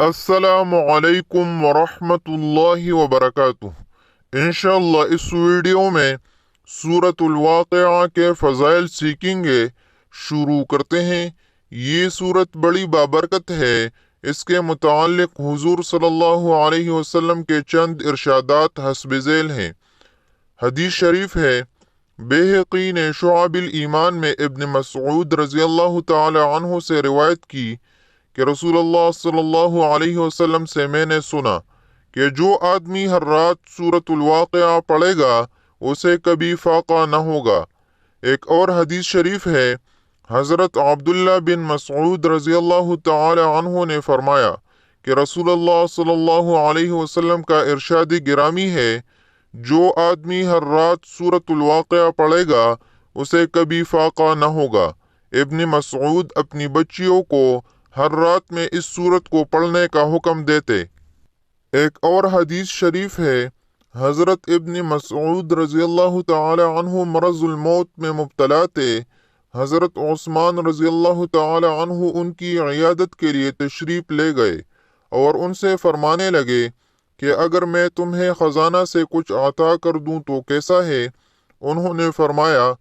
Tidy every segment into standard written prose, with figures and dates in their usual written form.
السلام علیکم ورحمۃ اللہ وبرکاتہ۔ انشاءاللہ اس ویڈیو میں سورۃ الواقعہ کے فضائل سیکھیں گے۔ شروع کرتے ہیں۔ یہ سورت بڑی بابرکت ہے۔ اس کے متعلق حضور صلی اللہ علیہ وسلم کے چند ارشادات حسب ذیل ہیں۔ حدیث شریف ہے، بیہقی نے شعب الایمان میں ابن مسعود رضی اللہ تعالی عنہ سے روایت کی کہ رسول اللہ صلی اللہ علیہ وسلم سے میں نے سنا کہ جو آدمی ہر رات سورۃ الواقعہ پڑھے گا اسے کبھی فاقہ نہ ہوگا۔ ایک اور حدیث شریف ہے، حضرت عبداللہ بن مسعود رضی اللہ تعالی عنہ نے فرمایا کہ رسول اللہ صلی اللہ علیہ وسلم کا ارشاد گرامی ہے، جو آدمی ہر رات سورۃ الواقعہ پڑھے گا اسے کبھی فاقہ نہ ہوگا۔ ابن مسعود اپنی بچیوں کو ہر رات میں اس سورت کو پڑھنے کا حکم دیتے۔ ایک اور حدیث شریف ہے، حضرت ابن مسعود رضی اللہ تعالی عنہ مرض الموت میں مبتلا تھے۔ حضرت عثمان رضی اللہ تعالی عنہ ان کی عیادت کے لیے تشریف لے گئے اور ان سے فرمانے لگے کہ اگر میں تمہیں خزانہ سے کچھ عطا کر دوں تو کیسا ہے؟ انہوں نے فرمایا،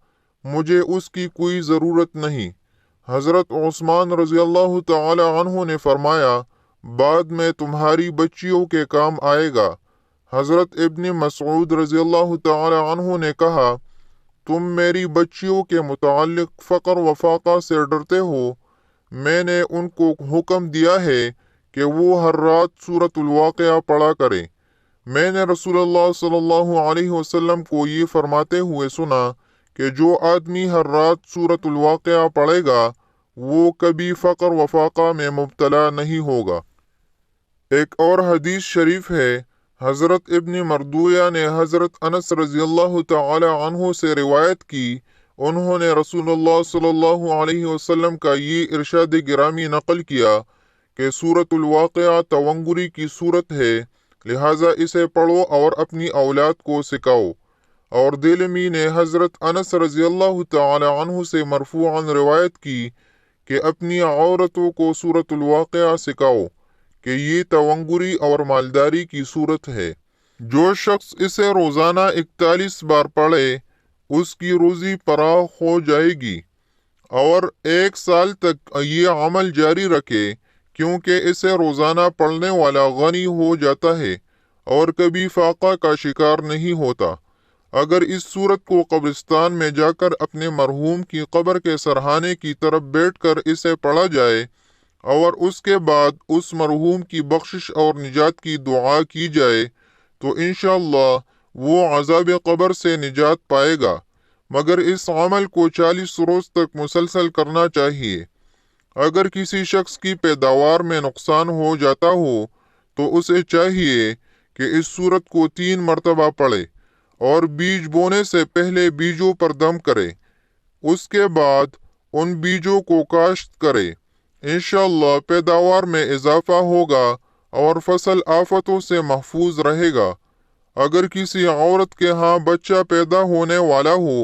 مجھے اس کی کوئی ضرورت نہیں۔ حضرت عثمان رضی اللہ تعالی عنہ نے فرمایا، بعد میں تمہاری بچیوں کے کام آئے گا۔ حضرت ابن مسعود رضی اللہ تعالی عنہ نے کہا، تم میری بچیوں کے متعلق فقر و فاقہ سے ڈرتے ہو، میں نے ان کو حکم دیا ہے کہ وہ ہر رات سورۃ الواقعہ پڑھا کریں۔ میں نے رسول اللہ صلی اللہ علیہ وسلم کو یہ فرماتے ہوئے سنا کہ جو آدمی ہر رات سورۃ الواقعہ پڑھے گا وہ کبھی فقر و فاقہ میں مبتلا نہیں ہوگا۔ ایک اور حدیث شریف ہے، حضرت ابن مردویہ نے حضرت انس رضی اللہ تعالی عنہ سے روایت کی، انہوں نے رسول اللہ صلی اللہ علیہ وسلم کا یہ ارشاد گرامی نقل کیا کہ سورۃ الواقعہ تونگری کی سورت ہے، لہٰذا اسے پڑھو اور اپنی اولاد کو سکھاؤ۔ اور دلمی نے حضرت انس رضی اللہ تعالی عنہ سے مرفوعاً روایت کی کہ اپنی عورتوں کو سورۃ الواقعہ سکھاؤ کہ یہ تونگری اور مالداری کی صورت ہے۔ جو شخص اسے روزانہ 41 بار پڑھے اس کی روزی فراخ ہو جائے گی، اور 1 سال تک یہ عمل جاری رکھے، کیونکہ اسے روزانہ پڑھنے والا غنی ہو جاتا ہے اور کبھی فاقہ کا شکار نہیں ہوتا۔ اگر اس سورت کو قبرستان میں جا کر اپنے مرحوم کی قبر کے سرہانے کی طرف بیٹھ کر اسے پڑھا جائے اور اس کے بعد اس مرحوم کی بخشش اور نجات کی دعا کی جائے تو انشاءاللہ وہ عذاب قبر سے نجات پائے گا، مگر اس عمل کو 40 روز تک مسلسل کرنا چاہیے۔ اگر کسی شخص کی پیداوار میں نقصان ہو جاتا ہو تو اسے چاہیے کہ اس سورت کو 3 مرتبہ پڑھے اور بیج بونے سے پہلے بیجوں پر دم کرے، اس کے بعد ان بیجوں کو کاشت کرے۔ انشاءاللہ پیداوار میں اضافہ ہوگا اور فصل آفتوں سے محفوظ رہے گا۔ اگر کسی عورت کے ہاں بچہ پیدا ہونے والا ہو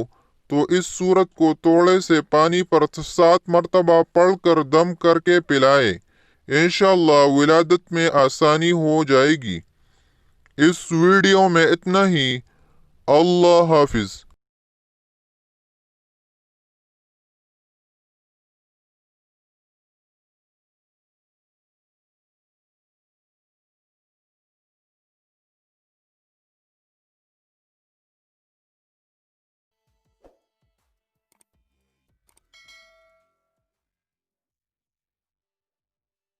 تو اس سورت کو توڑے سے پانی پر 7 مرتبہ پڑھ کر دم کر کے پلائے، انشاءاللہ ولادت میں آسانی ہو جائے گی۔ اس ویڈیو میں اتنا ہی۔ اللہ حافظ۔